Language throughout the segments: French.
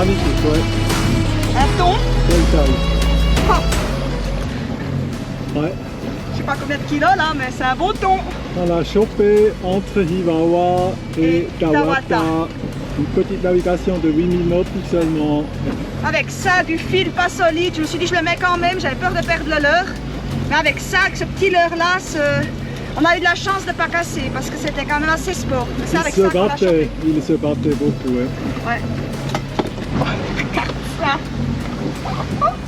magnifique, ouais. Un thon. Belle taille. Oh, Ouais. je sais pas combien de kilos là, mais c'est un beau thon. On a chopé entre Hivawa et Tawata. Une petite navigation de 8000 nautiques seulement. Avec ça, du fil pas solide, je me suis dit je le mets quand même, j'avais peur de perdre le leurre. Mais avec ça, avec ce petit leurre là, on a eu de la chance de ne pas casser parce que c'était quand même assez sport. Mais c'est avec ça qu'on l'a chopé. Il se battait beaucoup, ouais. Ouais. Ça.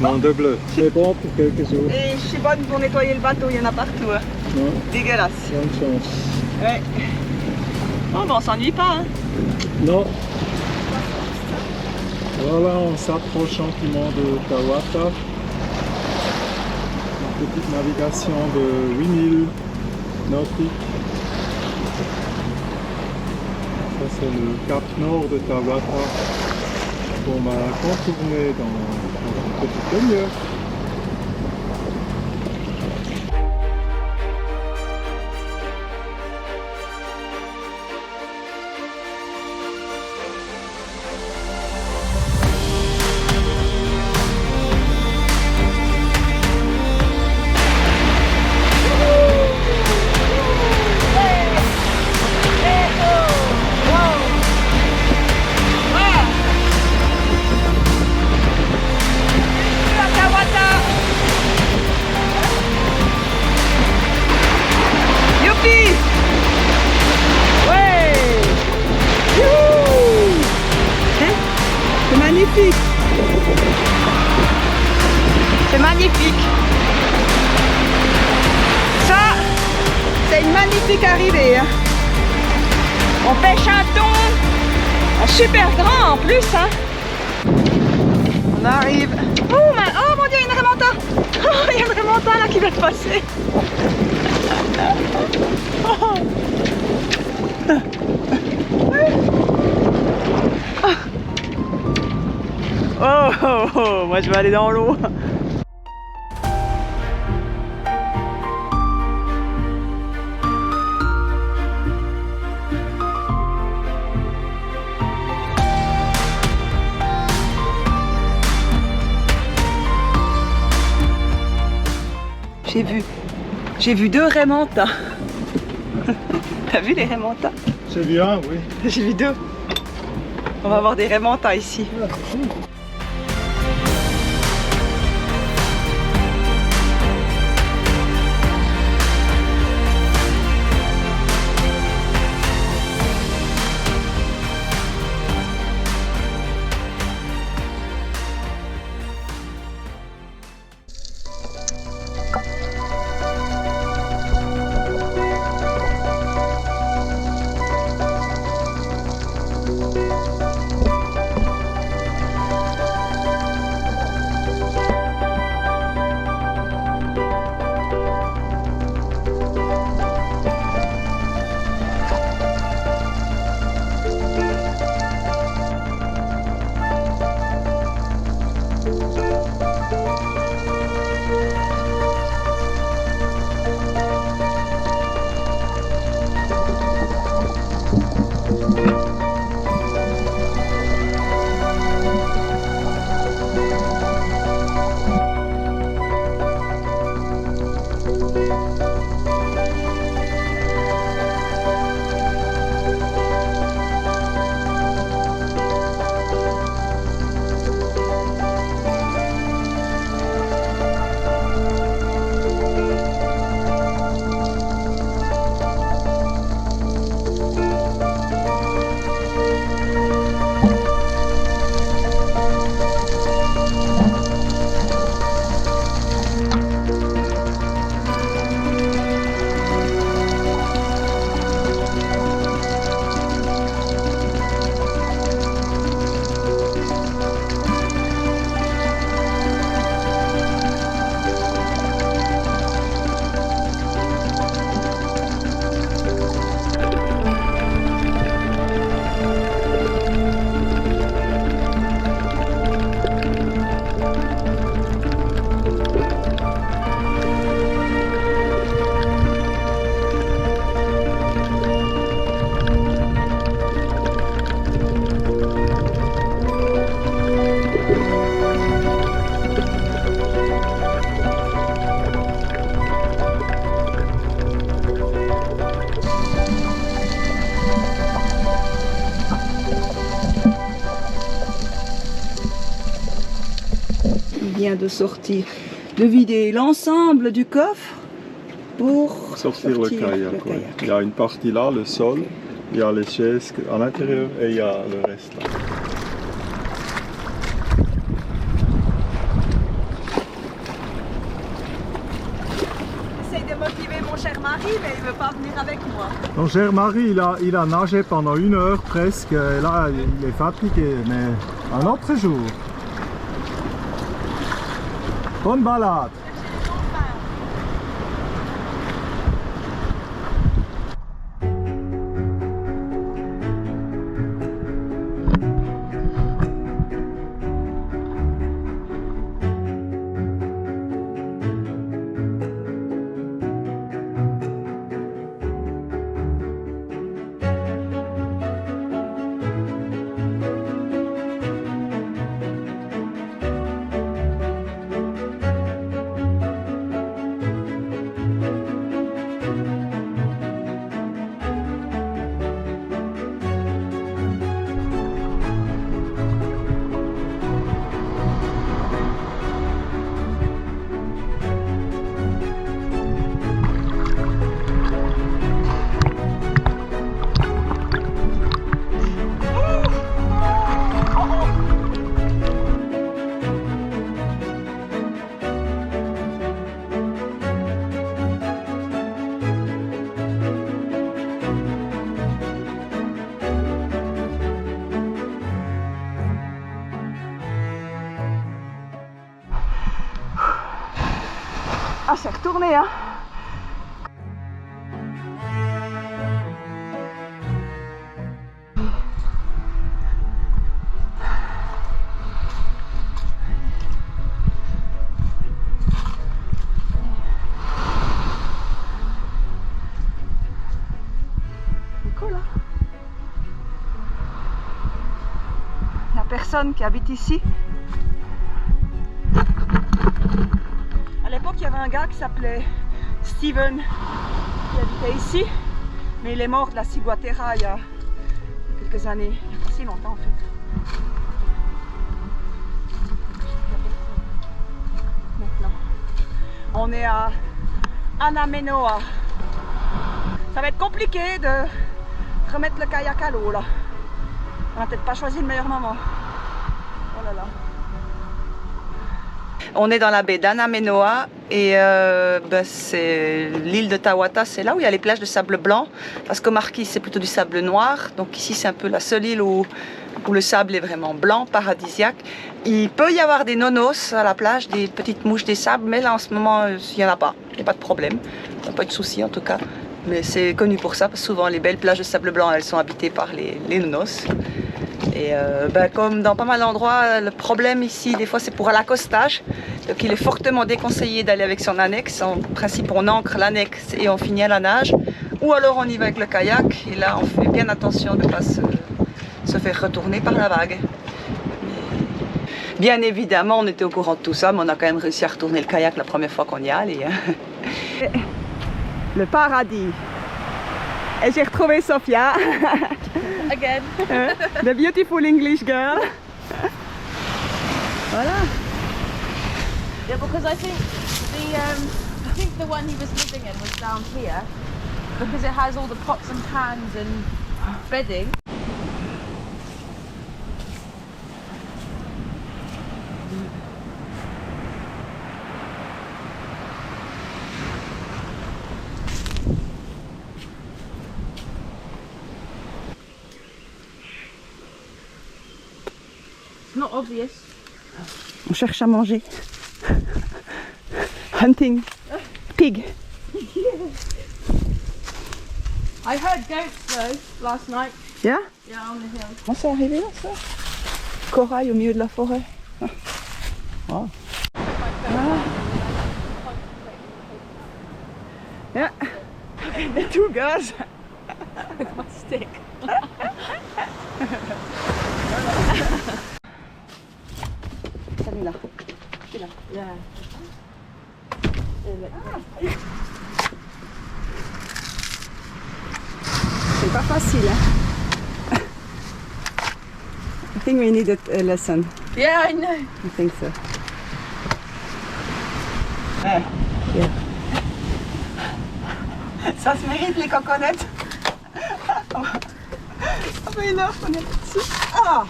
Non, de bleu. C'est bon pour quelque chose. Et je suis bonne pour nettoyer le bateau, il y en a partout. Hein. Non, Dégueulasse. bonne chance. Ouais. Oh, ben on s'ennuie pas. Hein. Non. Voilà, on s'approche gentiment de Tawata. Une petite navigation de 8000 nautiques. Ça c'est le cap nord de Tawata. On va contourner dans une petite demi-heure. C'est magnifique. Ça, c'est une magnifique arrivée. Hein. On pêche un thon, super grand en plus. Hein. On arrive. Oh mon dieu, il y a une remonta. Oh, il y a une remonta là qui vient de passer. Oh, oh, oh, moi je vais aller dans l'eau. J'ai vu deux remontas. T'as vu les remontas? C'est bien, oui. J'ai vu deux. On va avoir des remontas ici. vient de sortir, de vider l'ensemble du coffre pour sortir le kayak. Ouais. Il y a une partie là, le sol, il y a les chaises à l'intérieur et il y a le reste là. J'essaie de motiver mon cher mari, mais il ne veut pas venir avec moi. Mon cher mari, il a nagé pendant 1 heure presque, et là il est fatigué, mais un autre jour. Bonne balade. Ah, c'est retourné, hein. C'est cool, hein. La personne qui habite ici. À l'époque, il y avait un gars qui s'appelait Steven qui habitait ici, mais il est mort de la ciguatera il y a quelques années, il n'y a pas si longtemps en fait. Maintenant, on est à Anamenoa. Ça va être compliqué de remettre le kayak à l'eau là. On n'a peut-être pas choisi le meilleur moment. Oh là là. On est dans la baie d'Anamenoa et c'est l'île de Tawata, c'est là où il y a les plages de sable blanc, parce qu'au Marquis c'est plutôt du sable noir, donc ici c'est un peu la seule île où le sable est vraiment blanc, paradisiaque. Il peut y avoir des nonos à la plage, des petites mouches des sables, mais là en ce moment il n'y en a pas, il n'y a pas de problème, il n'y a pas de souci en tout cas. Mais c'est connu pour ça, parce que souvent les belles plages de sable blanc elles sont habitées par les nonos. Et comme dans pas mal d'endroits, le problème ici, des fois, c'est pour l'accostage. Donc il est fortement déconseillé d'aller avec son annexe. En principe, on ancre l'annexe et on finit à la nage. Ou alors on y va avec le kayak. Et là, on fait bien attention de ne pas se faire retourner par la vague. Mais bien évidemment, on était au courant de tout ça, mais on a quand même réussi à retourner le kayak la première fois qu'on y allait. Le paradis. Et j'ai retrouvé Sophia. Again. The beautiful English girl. Voilà. Yeah, because I think the one he was living in was down here, because it has all the pots and pans and bedding. Not obvious. On cherche à manger. Hunting. Pig. I heard goats though last night. Yeah? Yeah, on the hill. Comment c'est arrivé là ça? Corail au milieu de la forêt. Ah. Wow. Ah. Yeah. The two girls. With my stick. Celui-là. Celui-là. Yeah. C'est pas facile, hein? I think we need a lesson. Yeah, I know. I think so. Ouais. Yeah. Ça se mérite les coconettes. Ça fait une heure qu'on est ici. Ah,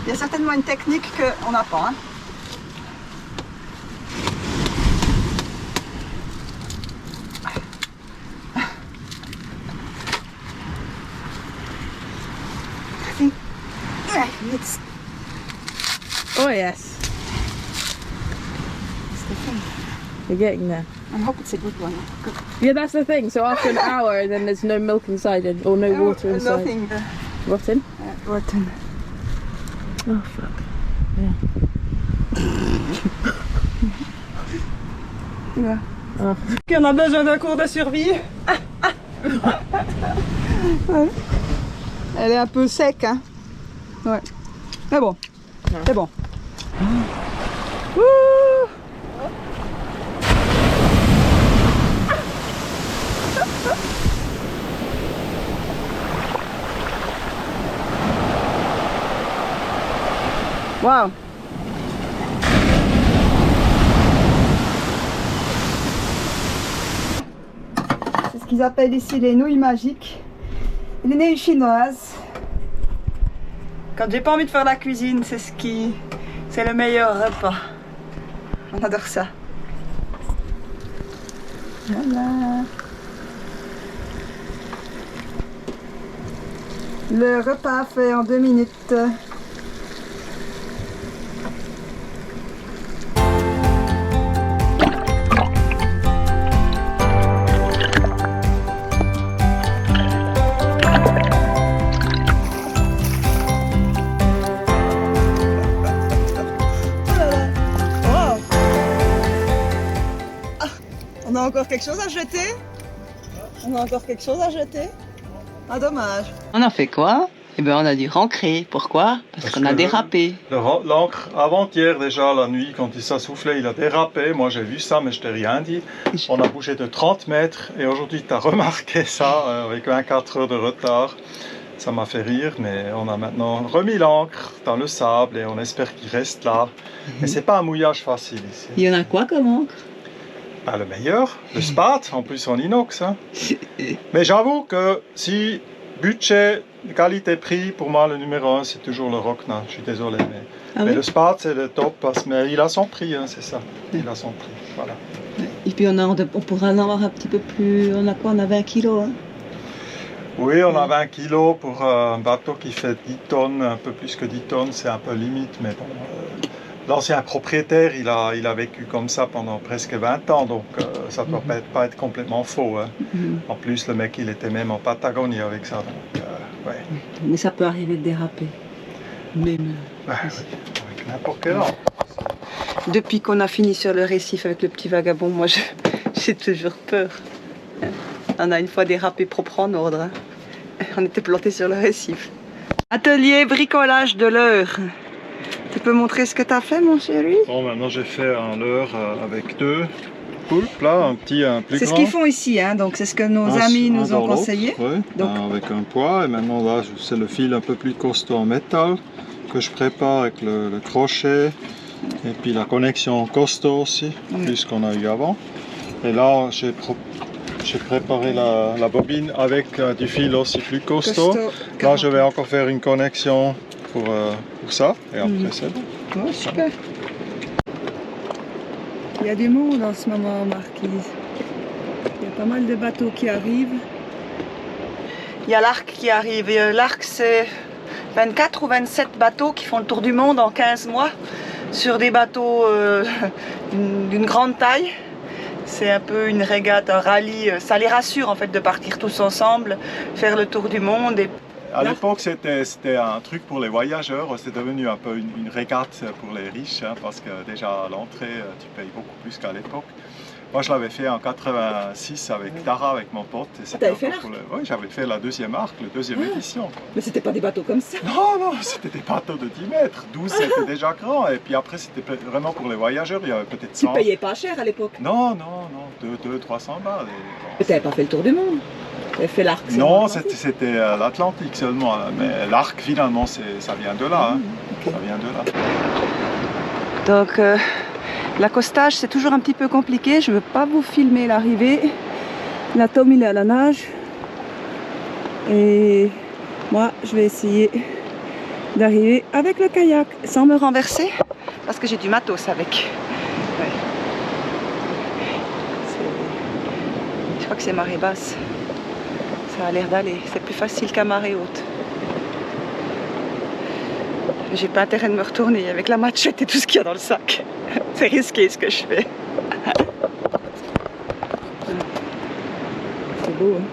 il y a certainement une technique qu'on n'a pas. Hein. Oh yes. You're getting there. I hope it's a good one. Good. Yeah, that's the thing. So after an hour, then there's no milk inside it, or no water inside. Nothing. Rotten? Rotten. Oh fuck. Yeah. Oh. On a besoin d'un cours de survie. Ouais. Elle est un peu sec, hein. Ouais. Mais bon, c'est bon. Wouh. Wow. C'est ce qu'ils appellent ici les nouilles magiques. Les nouilles chinoises. Quand j'ai pas envie de faire la cuisine, c'est le meilleur repas. On adore ça. Voilà. Le repas fait en 2 minutes. On a encore quelque chose à jeter? On a encore quelque chose à jeter? Ah, dommage. On a fait quoi? Eh bien, on a dû rentrer. Pourquoi? Parce qu'on a dérapé. L'encre, avant-hier déjà, la nuit, quand il s'essoufflait, il a dérapé. Moi, j'ai vu ça, mais je t'ai rien dit. On a bougé de 30 mètres et aujourd'hui, tu as remarqué ça avec 24 heures de retard. Ça m'a fait rire, mais on a maintenant remis l'encre dans le sable et on espère qu'il reste là. Mais c'est pas un mouillage facile ici. Il y en a quoi comme encre? Pas le meilleur, le Spat, en plus en inox. Hein. Mais j'avoue que si budget, qualité-prix, pour moi le numéro 1 c'est toujours le Rockna. Je suis désolé, mais le Spat c'est le top, mais il a son prix, hein, c'est ça. Il a son prix, voilà. Et puis on pourra en avoir un petit peu plus. On a quoi? On a 20 kilos. Hein? Oui, on a 20 kilos pour un bateau qui fait 10 tonnes, un peu plus que 10 tonnes, c'est un peu limite, mais bon. L'ancien propriétaire, il a vécu comme ça pendant presque 20 ans, donc ça ne peut pas être complètement faux. Hein. En plus, le mec, il était même en Patagonie avec ça. Donc, ouais. Mais ça peut arriver de déraper. Même. Ouais, oui, avec n'importe quel an. Depuis qu'on a fini sur le récif avec le petit vagabond, moi j'ai toujours peur. On a une fois dérapé propre en ordre. Hein. On était planté sur le récif. Atelier bricolage de leurre. Tu peux montrer ce que tu as fait, mon chéri? Bon, maintenant j'ai fait un leurre avec 2 poulpes, là, un petit, un plus grand. C'est ce qu'ils font ici, hein, donc c'est ce que nos amis nous ont conseillé. Oui, donc... avec un poids, et maintenant là, c'est le fil un peu plus costaud en métal que je prépare avec le crochet, et puis la connexion costaud aussi, plus qu'on a eu avant. Et là, j'ai préparé la bobine avec du fil aussi plus costaud. Là, je vais encore faire une connexion pour ça, et après c'est bon. Oh, super. Il y a du monde en ce moment, Marquise. Il y a pas mal de bateaux qui arrivent. Il y a l'Arc qui arrive. L'Arc, c'est 24 ou 27 bateaux qui font le tour du monde en 15 mois sur des bateaux d'une grande taille. C'est un peu une régate, un rallye. Ça les rassure en fait de partir tous ensemble, faire le tour du monde. Et à l'époque, c'était un truc pour les voyageurs. C'est devenu un peu une régate pour les riches, hein, parce que déjà à l'entrée, tu payes beaucoup plus qu'à l'époque. Moi, je l'avais fait en 86 avec Tara, avec mon pote. T'avais fait l'Arc? Oui, j'avais fait la deuxième Arc, la deuxième édition. Mais c'était pas des bateaux comme ça? Non, non, c'était des bateaux de 10 mètres. 12, c'était déjà grand. Et puis après, c'était vraiment pour les voyageurs. Il y avait peut-être 100. Tu payais pas cher à l'époque? Non, non, non. 200-300 balles. Mais t'avais pas fait le tour du monde? T'avais fait l'Arc? Non, c'était l'Atlantique seulement. Mais l'Arc, finalement, ça vient de là. Hein. Okay. Ça vient de là. Donc, L'accostage, c'est toujours un petit peu compliqué. Je ne veux pas vous filmer l'arrivée. Là, Tom, il est à la nage. Et moi, je vais essayer d'arriver avec le kayak sans me renverser parce que j'ai du matos avec. Ouais. Je crois que c'est marée basse. Ça a l'air d'aller. C'est plus facile qu'à marée haute. J'ai pas intérêt de me retourner avec la machette et tout ce qu'il y a dans le sac. C'est risqué ce que je fais. C'est beau, hein?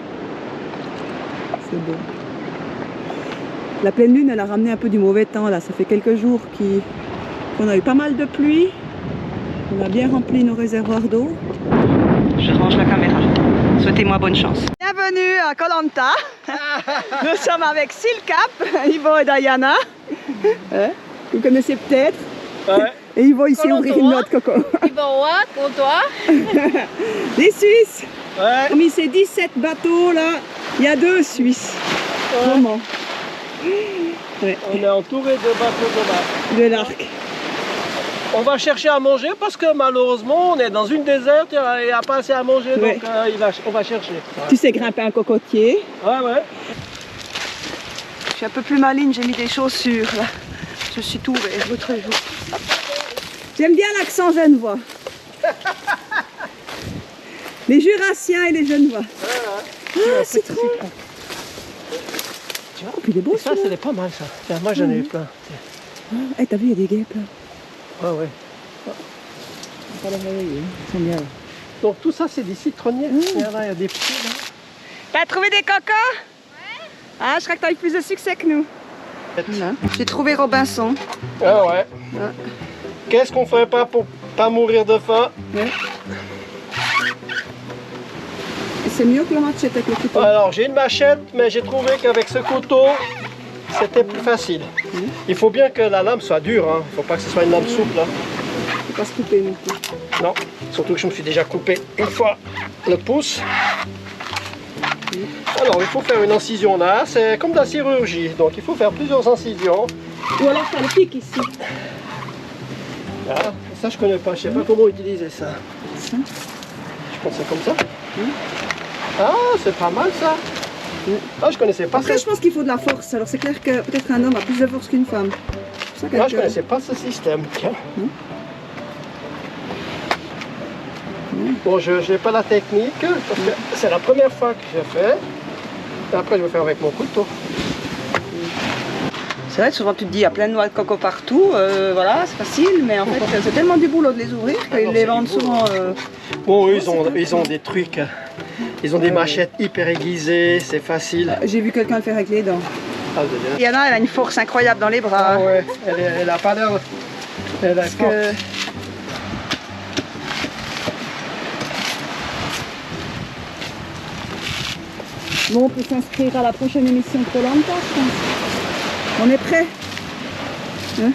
C'est beau. La pleine lune, elle a ramené un peu du mauvais temps là. Ça fait quelques jours qu'on a eu pas mal de pluie. On a bien rempli nos réservoirs d'eau. Je range la caméra. Souhaitez-moi bonne chance. Bienvenue à Koh Lanta. Nous sommes avec Silcap, Ivo et Diana. Vous connaissez peut-être. Ouais. Et Ivo ici ouvrir une note, Coco. Ivo, pour toi. Les Suisses. Ouais. Comme c'est 17 bateaux là, il y a 2 Suisses. Vraiment. Ouais. On est entouré de bateaux De l'arc. On va chercher à manger parce que malheureusement on est dans une déserte, il n'y a pas assez à manger, Ouais. donc on va chercher. Tu sais grimper un cocotier. Ouais, ouais. Je suis un peu plus maligne, j'ai mis des chaussures là. Je suis tout ouvert l'autre jour. J'aime bien l'accent genevois. Les Jurassiens et les Genevois. Ah, c'est trop. Tu vois, Oh, puis il est beau ça c'était pas mal ça. Tiens, moi j'en ai eu plein. Eh, t'as vu, il y a des guêpes là. Ouais, ouais. On va pas les réveiller, ils sont bien là. Donc tout ça c'est des citronniers. Regarde là, il y a des petits là. T'as trouvé des cocos? Ouais. Ah, je crois que t'as eu plus de succès que nous. Voilà. J'ai trouvé Robinson. Ah ouais. Ah. Qu'est-ce qu'on ferait pas pour pas mourir de faim? Ouais. Et c'est mieux que la machette avec le couteau. Alors j'ai une machette, mais j'ai trouvé qu'avec ce couteau, c'était plus facile. Il faut bien que la lame soit dure, hein. Il ne faut pas que ce soit une lame souple. Hein. Faut pas se couper non plus. Non, surtout que je me suis déjà coupé une fois le pouce. Alors il faut faire une incision là, c'est comme de la chirurgie, donc il faut faire plusieurs incisions. Ou alors t'as le pic ici. Ah, ça je connais pas, je sais pas comment utiliser ça. Je pense que c'est comme ça. Ah, c'est pas mal ça. Ah, je connaissais pas Après, ça. je pense qu'il faut de la force. Alors c'est clair que peut-être un homme a plus de force qu'une femme. C'est ça Moi je connaissais pas ce système. Tiens. Bon, je n'ai pas la technique parce que c'est la première fois que j'ai fait. Et après je vais faire avec mon couteau. C'est vrai que souvent tu te dis il y a plein de noix de coco partout, voilà, c'est facile, mais en fait c'est tellement du boulot de les ouvrir qu'ils non, les c'est vendent du boulot. souvent. Bon, eux, ils ont des trucs. Ils ont des machettes hyper aiguisées, c'est facile. J'ai vu quelqu'un le faire avec les dents. Ah, vous allez- Diana, elle a une force incroyable dans les bras. Ah ouais, elle a pas l'air. Elle a Parce que... Bon, on peut s'inscrire à la prochaine émission de Koh Lanta, je pense. On est prêt, hein?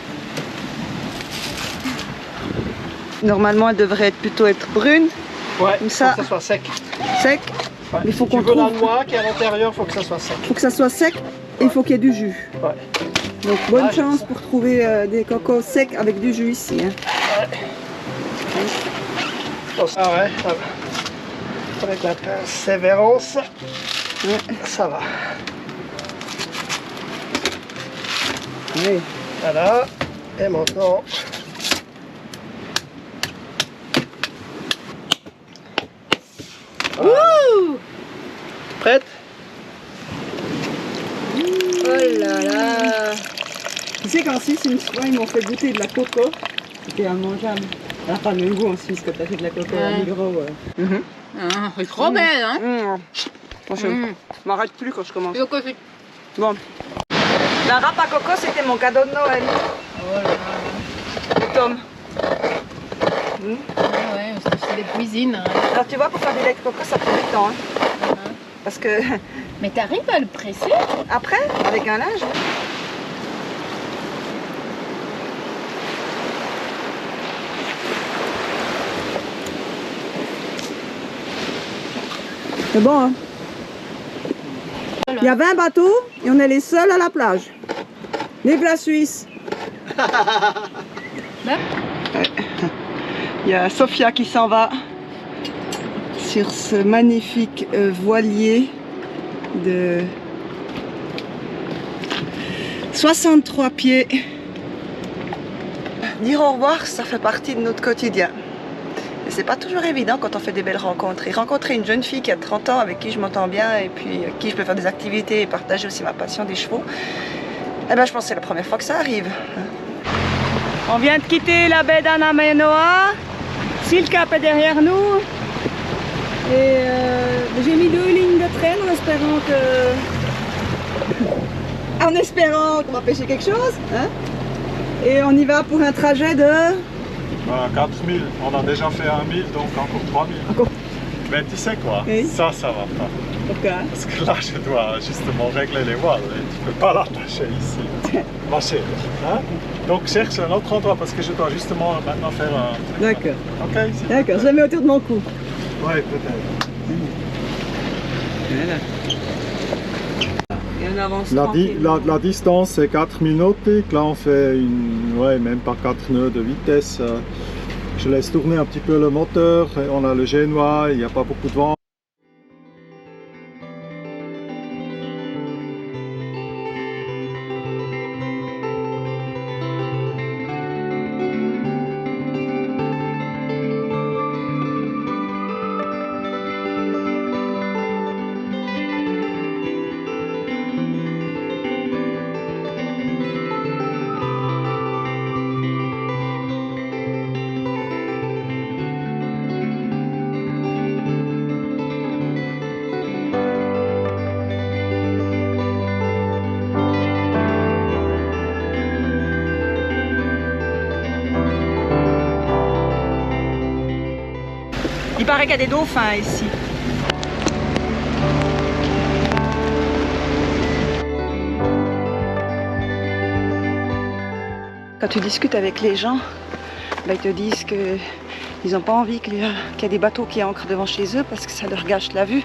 Normalement, elle devrait plutôt être brune, Ouais, Comme ça. faut que ça soit sec. sec. Ouais. Mais faut Si qu'on tu veux la trouve- noix qui est à l'intérieur, il faut que ça soit sec. Il faut que ça soit sec et il faut qu'il y ait du jus. Ouais. Donc bonne Ah, chance pour trouver des cocos secs avec du jus ici, hein. Ah ouais, avec la persévérance, ça va. Oui. Voilà, et maintenant... Ouh! Prête? Oh là là! Tu sais qu'en Suisse, une fois, ils m'ont fait goûter de la coco. C'était immangeable. Ça n'a pas le même goût en Suisse quand t'as fait de la coco à Migros. Ah, c'est trop belle, hein. Je m'arrête plus quand je commence. Le coffee. Bon. La râpe à coco, c'était mon cadeau de Noël. Oh là là. De Tom. Ouais, c'est des cuisines. Hein. Alors tu vois, pour faire du lait de coco, ça prend du temps. Hein. Parce que Mais t'arrives à le presser? après, avec un linge. C'est bon, hein? Il y a 20 bateaux et on est les seuls à la plage. Vive la Suisse! Il y a Sophia qui s'en va sur ce magnifique voilier de 63 pieds. Dire au revoir, ça fait partie de notre quotidien. Et c'est pas toujours évident quand on fait des belles rencontres. Et rencontrer une jeune fille qui a 30 ans, avec qui je m'entends bien et puis avec qui je peux faire des activités et partager aussi ma passion des chevaux, eh ben, je pense que c'est la première fois que ça arrive. On vient de quitter la baie d'Anamenoa. Silcap est derrière nous. Et j'ai mis 2 lignes de traîne en espérant qu'on va pêcher quelque chose. Hein? Et on y va pour un trajet de... Voilà, 4000. On a déjà fait 1000, donc encore 3000. Encore... Mais tu sais quoi, oui. ça va pas. Pourquoi? Parce que là, je dois justement régler les voiles et tu peux pas l'attacher ici. Ma chérie. Hein? Donc cherche un autre endroit parce que je dois justement maintenant faire un... D'accord. Ok, ici. D'accord, je la mets autour de mon cou. Ouais, peut-être. Voilà. Et on avance La distance c'est 4000 nautiques, là on fait même pas 4 nœuds de vitesse. Je laisse tourner un petit peu le moteur, et on a le génois, il n'y a pas beaucoup de vent. Il paraît qu'il y a des dauphins ici. Quand tu discutes avec les gens, ben, ils te disent qu'ils n'ont pas envie qu'il y ait des bateaux qui ancrent devant chez eux parce que ça leur gâche la vue.